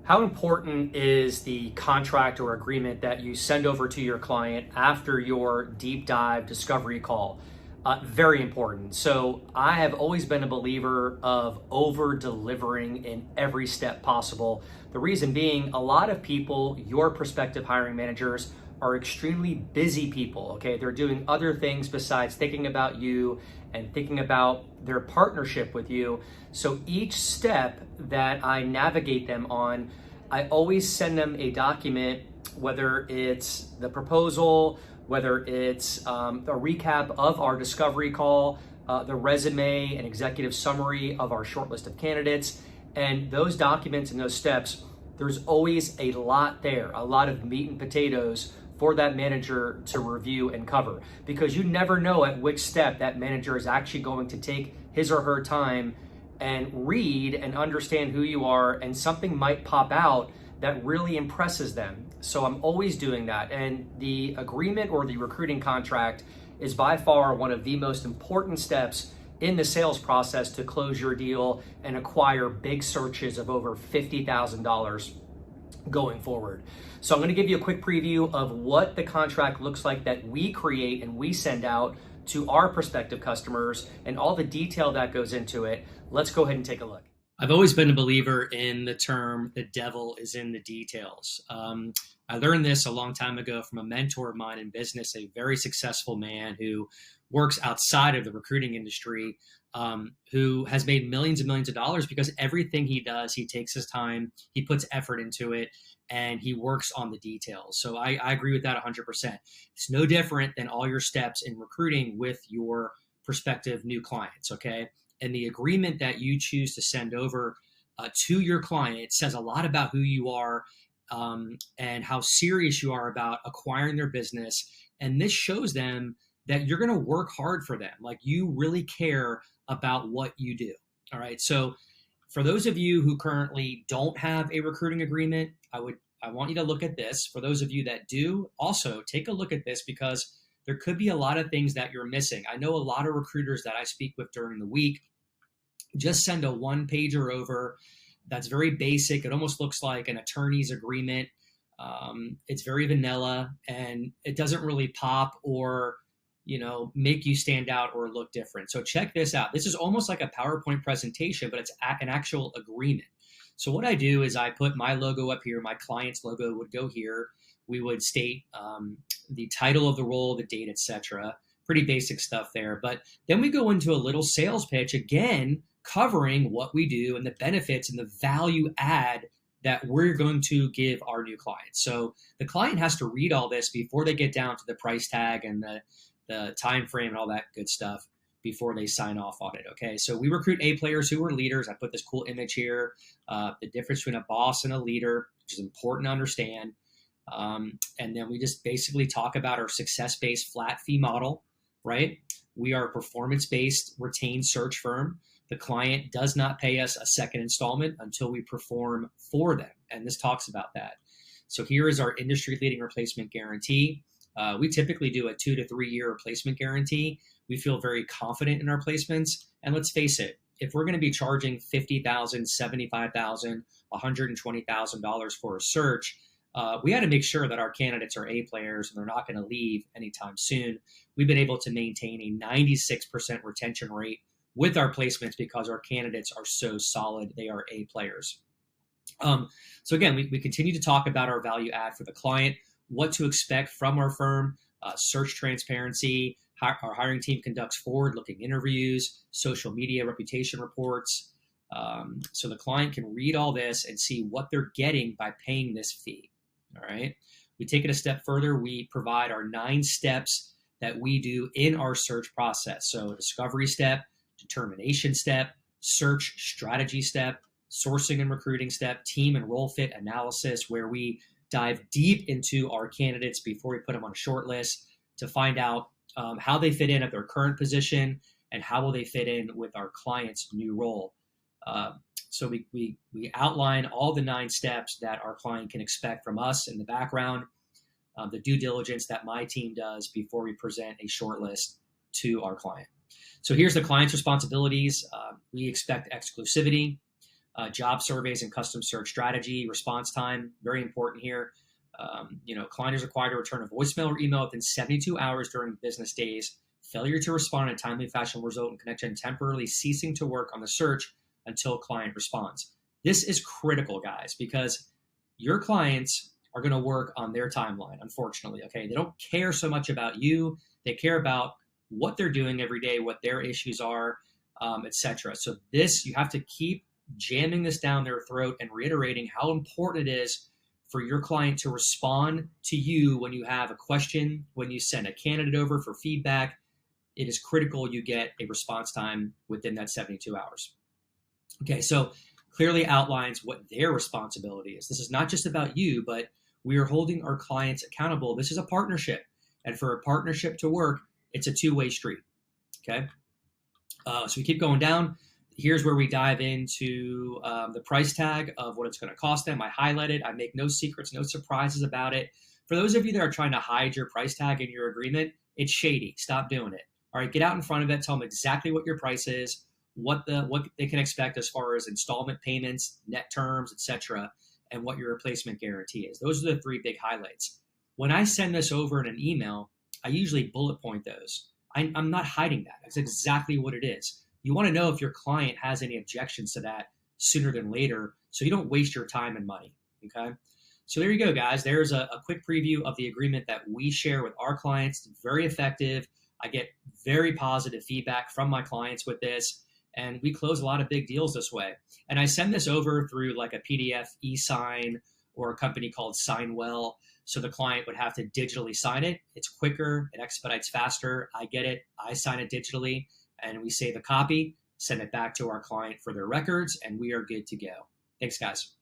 How important is the contract or agreement that you send over to your client after your deep dive discovery call? Very important. So I have always been a believer of over delivering in every step possible. The reason being, a lot of people, your prospective hiring managers, are extremely busy people. Okay, they're doing other things besides thinking about you and thinking about their partnership with you. So each step that I navigate them on, I always send them a document, whether it's the proposal, whether it's a recap of our discovery call, the resume, an executive summary of our short list of candidates. And those documents and those steps, there's always a lot there, a lot of meat and potatoes for that manager to review and cover, because you never know at which step that manager is actually going to take his or her time and read and understand who you are, and something might pop out that really impresses them. So I'm always doing that. And the agreement or the recruiting contract is by far one of the most important steps in the sales process to close your deal and acquire big searches of over $50,000 going forward. So I'm going to give you a quick preview of what the contract looks like that we create and we send out to our prospective customers and all the detail that goes into it. Let's go ahead and take a look. I've always been a believer in the term, the devil is in the details. I learned this a long time ago from a mentor of mine in business, a very successful man who works outside of the recruiting industry, who has made millions and millions of dollars because everything he does, he takes his time, he puts effort into it, and he works on the details. So I agree with that 100%. It's no different than all your steps in recruiting with your prospective new clients, okay? And the agreement that you choose to send over to your client says a lot about who you are and how serious you are about acquiring their business. And this shows them that you're going to work hard for them. Like, you really care about what you do. All right. So for those of you who currently don't have a recruiting agreement, I want you to look at this. For those of you that do, also take a look at this, because there could be a lot of things that you're missing. I know a lot of recruiters that I speak with during the week just send a one-pager over that's very basic. It almost looks like an attorney's agreement. It's very vanilla, and it doesn't really pop or make you stand out or look different. So check this out. This is almost like a PowerPoint presentation, but it's an actual agreement. So what I do is I put my logo up here. My client's logo would go here. We would state the title of the role, the date, etc. Pretty basic stuff there. But then we go into a little sales pitch, again, covering what we do and the benefits and the value add that we're going to give our new clients. So the client has to read all this before they get down to the price tag and the time frame and all that good stuff before they sign off on it. Okay, so we recruit A players who are leaders. I put this cool image here, the difference between a boss and a leader, which is important to understand. And then we just basically talk about our success-based flat fee model, right? We are a performance-based retained search firm. The client does not pay us a second installment until we perform for them. And this talks about that. So here is our industry-leading replacement guarantee. We typically do a 2 to 3 year replacement guarantee. We feel very confident in our placements. And let's face it, if we're going to be charging $50,000, $75,000, $120,000 for a search, we had to make sure that our candidates are A players and they're not going to leave anytime soon. We've been able to maintain a 96% retention rate with our placements because our candidates are so solid. They are A players. So again, we continue to talk about our value add for the client, what to expect from our firm, search transparency. Our hiring team conducts forward-looking interviews, social media reputation reports. So the client can read all this and see what they're getting by paying this fee. All right. We take it a step further. We provide our 9 steps that we do in our search process. So discovery step, determination step, search strategy step, sourcing and recruiting step, team and role fit analysis, where we dive deep into our candidates before we put them on a short list to find out how they fit in at their current position and how will they fit in with our client's new role. So we outline all the 9 steps that our client can expect from us in the background, the due diligence that my team does before we present a short list to our client. So here's the client's responsibilities. We expect exclusivity. Job surveys and custom search strategy, response time, very important here. Client is required to return a voicemail or email within 72 hours during business days. Failure to respond in a timely fashion will result in connection temporarily ceasing to work on the search until client responds. This is critical, guys, because your clients are going to work on their timeline, unfortunately. Okay, they don't care so much about you. They care about what they're doing every day, what their issues are, etc. So this, you have to keep jamming this down their throat and reiterating how important it is for your client to respond to you when you have a question, when you send a candidate over for feedback. It is critical you get a response time within that 72 hours. Okay, so clearly outlines what their responsibility is. This is not just about you, but we are holding our clients accountable. This is a partnership. And for a partnership to work, it's a two-way street. Okay, so we keep going down. Here's where we dive into the price tag of what it's going to cost them. I highlight it. I make no secrets, no surprises about it. For those of you that are trying to hide your price tag in your agreement, it's shady. Stop doing it. All right, get out in front of it. Tell them exactly what your price is, what they can expect as far as installment payments, net terms, etc., and what your replacement guarantee is. Those are the three big highlights. When I send this over in an email, I usually bullet point those. I'm not hiding that. That's exactly what it is. You want to know if your client has any objections to that sooner than later, so you don't waste your time and money. Okay. So there you go, guys. There's a quick preview of the agreement that we share with our clients. It's very effective. I get very positive feedback from my clients with this, and we close a lot of big deals this way. And I send this over through like a PDF e-sign or a company called Signwell. So the client would have to digitally sign it. It's quicker. It expedites faster. I get it. I sign it digitally, and we save a copy, send it back to our client for their records, and we are good to go. Thanks, guys.